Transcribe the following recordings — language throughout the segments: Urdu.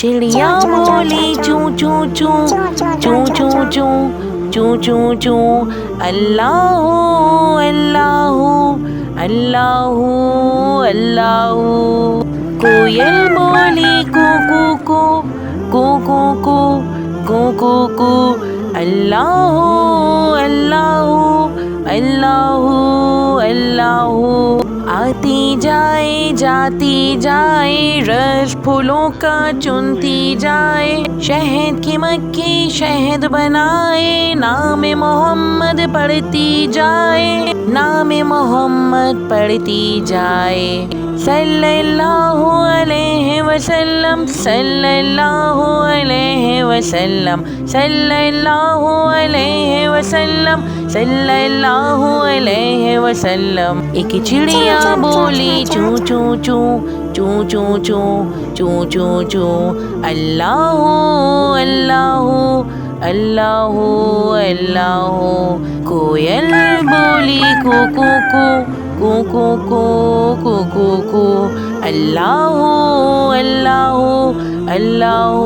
چڑیا بولی چوں چوں چوں چوں چوں چوں چوں چوں چوں اللہ اللہ اللہ اللہ کوئل بولی کو کو کو کو کو کو کو کو اللہ اللہ اللہ اللہ آتی جائے جاتی جائے رس پھولوں کا چنتی جائے شہد کی مکھی شہد بنائے نام محمد پڑھتی جائے نام محمد پڑھتی جائے صلی اللہ علیہ وسلم صلی اللہ علیہ وسلم صلی اللہ علیہ وسلم صلی اللہ علیہ وسلم ایک چڑیا بولی چوں چوں چوں چوں چوں چوں چوں چوں چوں اللہ اللہ اللہ اللہ کوئل بولی کو کو کو کو کو کو کو کو اللہ اللہ اللہ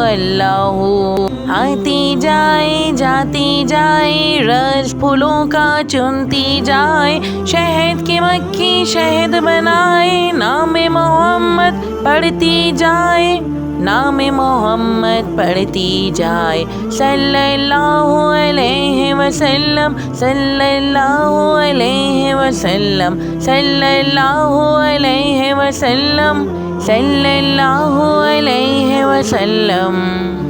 اللہ آتی جائے جاتی جائے رس پھولوں کا چنتی جائے شہد کی مکھی شہد بنائے نام محمد پڑھتی جائے نام محمد پڑھتی جائے صلی اللہ علیہ وسلم صلی اللہ علیہ وسلم صلی اللہ علیہ وسلم صلی اللہ علیہ وسلم